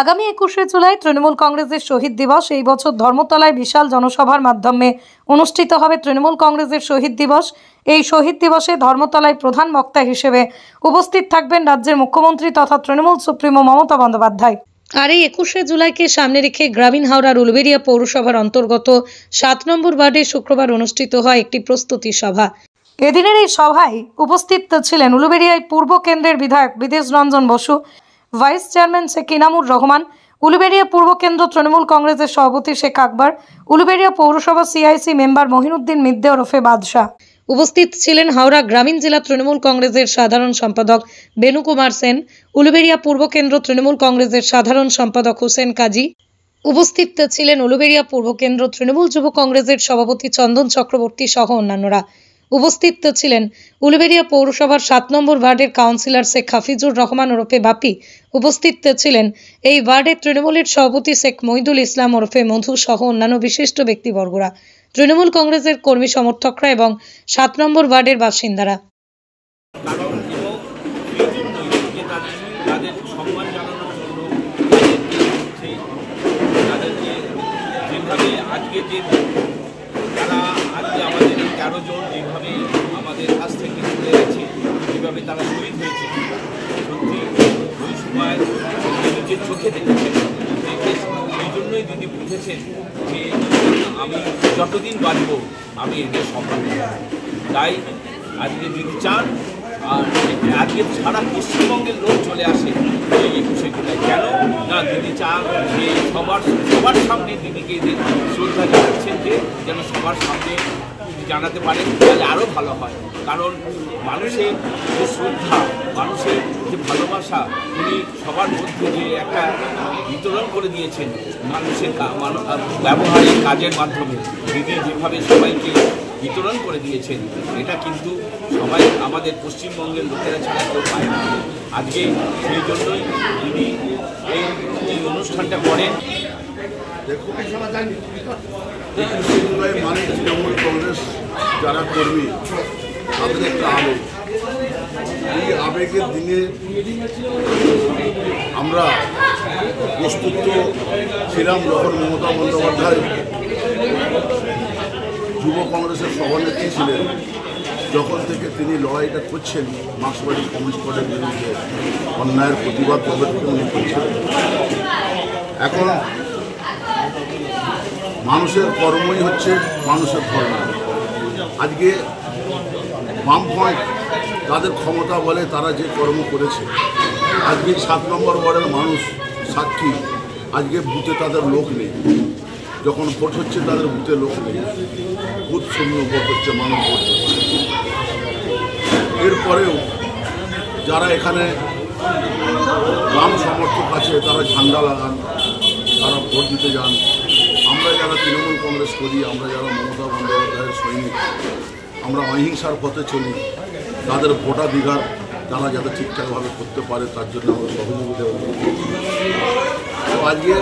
আগামী 21শে জুলাই তৃণমূল কংগ্রেসের শহীদ দিবস। এই বছর ধর্মতলায় বিশাল জনসভার মাধ্যমে অনুষ্ঠিত হবে তৃণমূল কংগ্রেসের শহীদ দিবস। এই শহীদ দিবসে ধর্মতলায় প্রধান বক্তা হিসেবে উপস্থিত থাকবেন রাজ্যের মুখ্যমন্ত্রী তথা তৃণমূল সুপ্রিমো মমতা বন্দ্যোপাধ্যায়। আর এই 21শে জুলাইকে সামনে রেখে গ্রামীণ হাওড়ার উলুবেড়িয়া পৌরসভার অন্তর্গত 7 নম্বর ওয়ার্ডে শুক্রবার অনুষ্ঠিত হয় একটি প্রস্তুতি সভা। এদিনের এই সভায় উপস্থিত ছিলেন উলুবেড়িয়ায় পূর্ব কেন্দ্রের বিধায়ক বিদেশ রঞ্জন বসু, ভাইস চেয়ারম্যান শেখ ইনামুর রহমান, উলুবেড়িয়া পূর্ব কেন্দ্র তৃণমূল কংগ্রেসের সভাপতি শেখ আকবর, উলুবেড়িয়া পৌরসভা সিআইসি মেম্বার মহিনুদ্দিন মিদ্দে ওরফে বাদশাহ। উপস্থিত ছিলেন হাওড়া গ্রামীণ জেলা তৃণমূল কংগ্রেসের সাধারণ সম্পাদক বেনু কুমার সেন, উলুবেড়িয়া পূর্ব কেন্দ্র তৃণমূল কংগ্রেসের সাধারণ সম্পাদক হোসেন কাজী। উপস্থিত ছিলেন উলুবেড়িয়া পূর্ব কেন্দ্র তৃণমূল যুব কংগ্রেসের সভাপতি চন্দন চক্রবর্তী সহ অন্যান্যরা। উপস্থিত ছিলেন উলুবেড়িয়া পৌরসভার 7 নম্বর ওয়ার্ডের কাউন্সিলর শেখ হাফিজুর রহমান ওরফে বাপি। উপস্থিত ছিলেন এই ওয়ার্ডের তৃণমূলের সভাপতি শেখ মহিদুল ইসলাম ওরফে মধু সহ অন্যান্য বিশিষ্ট ব্যক্তিবর্গরা, তৃণমূল কংগ্রেসের কর্মী সমর্থকরা এবং 7 নম্বর ওয়ার্ডের বাসিন্দারা। তেরো জন যেভাবে আমাদের কাছ থেকে চলে গেছে, যেভাবে তারা শহীদ হয়েছে, সত্যি ওই সময় নিজের চোখে দেখেছেন। এই জন্যই দিদি বুঝেছেন যে আমি যতদিন বাঁচব আমি এদের সম্মান করব। তাই আজকে দিদি চান আর আজকে সারা পশ্চিমবঙ্গের লোক চলে আসে এই 21শে জুলাই। কেন না, দিদি চান যে সবার সামনে দিদিকে শ্রদ্ধা জানাচ্ছেন, যে যেন সবার সামনে জানাতে পারেন, তাহলে আরও ভালো হয়। কারণ মানুষের যে শ্রদ্ধা, মানুষের যে ভালোবাসা উনি সবার মধ্যে যে একটা বিতরণ করে দিয়েছেন মানুষের ব্যবহারিক কাজের মাধ্যমে, দিদি যেভাবে সবাইকে বিতরণ করে দিয়েছেন, এটা কিন্তু সবাই আমাদের পশ্চিমবঙ্গের লোকেরা ছাড়া কেউ পায় না। আজকে সেই জন্যই দিদি এই অনুষ্ঠানটা করেন। দেখুন, 21শে জুলাই মানে তৃণমূল কংগ্রেস যারা কর্মী তাদের একটা আবেগ। এই আবেগের দিনে আমরা প্রস্তুত ছিলাম যখন মমতা বন্দ্যোপাধ্যায় যুব কংগ্রেসের সভানেত্রী ছিলেন, যখন থেকে তিনি লড়াইটা করছেন মার্ক্সবাদী কমিউনিস্ট পার্টির বিরুদ্ধে, অন্যায়ের প্রতিবাদ কবে থেকে উনি করছিলেন। এখন মানুষের কর্মই হচ্ছে মানুষের ধর্ম। আজকে বামফ্রন্ট তাদের ক্ষমতা বলে তারা যে কর্ম করেছে, আজকে 7 নম্বর ওয়ার্ডের মানুষ সাক্ষী। আজকে বুথে তাদের লোক নেই, যখন ভোট হচ্ছে তাদের বুথে লোক নেই, বুথ শূন্য ভোট হচ্ছে, মানুষ ভোট হচ্ছে। এরপরেও যারা এখানে বাম সমর্থক আছে তারা ঝান্ডা লাগান, তারা ভোট দিতে যান। আমরা যারা তৃণমূল কংগ্রেস করি, আমরা যারা মমতা বন্দ্যোপাধ্যায়ের সৈনিক, আমরা অহিংসার পথে চলি। তাদের ভোটাধিকার তারা যাতে ঠিকঠাকভাবে করতে পারে তার জন্য আমরা সহযোগিতা করি। তো আজকে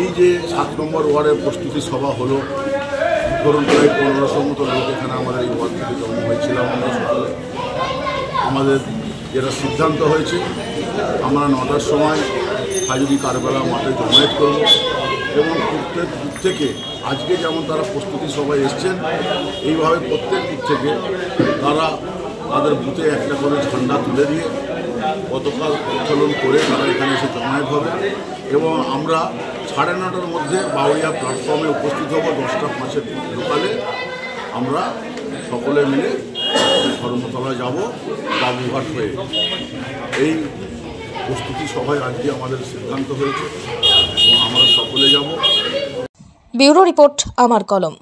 এই যে 7 নম্বর ওয়ার্ডের প্রস্তুতি সভা হলো, ধরুন প্রায় 1500 মতো লোক এখানে আমাদের এই ওয়ার্ড থেকে জন্ম হয়েছিলাম। আমরা সকলে আমাদের যেটা সিদ্ধান্ত হয়েছে, আমরা 9টার সময় হাজুরি কারবেলা মাঠে জমায়েত করব এবং প্রত্যেক দিক থেকে আজকে যেমন তারা প্রস্তুতি সভায় এসছেন, এইভাবে প্রত্যেক দিক থেকে তারা তাদের বুথে একটা করে ঝান্ডা তুলে দিয়ে পতাকা উত্তোলন করে তারা এখানে এসে জমায়েত হবে এবং আমরা 9:30টার মধ্যে বাউরিয়া প্ল্যাটফর্মে উপস্থিত হব। 10টা 5-এর লোকালে আমরা সকলে মিলে ধর্মতলায় যাব বাবুঘাট হয়ে। এই প্রস্তুতি সভায় আজকে আমাদের সিদ্ধান্ত হয়েছে এবং আমরা সকলে যাব। ব্যুরো রিপোর্ট, আমার কলম।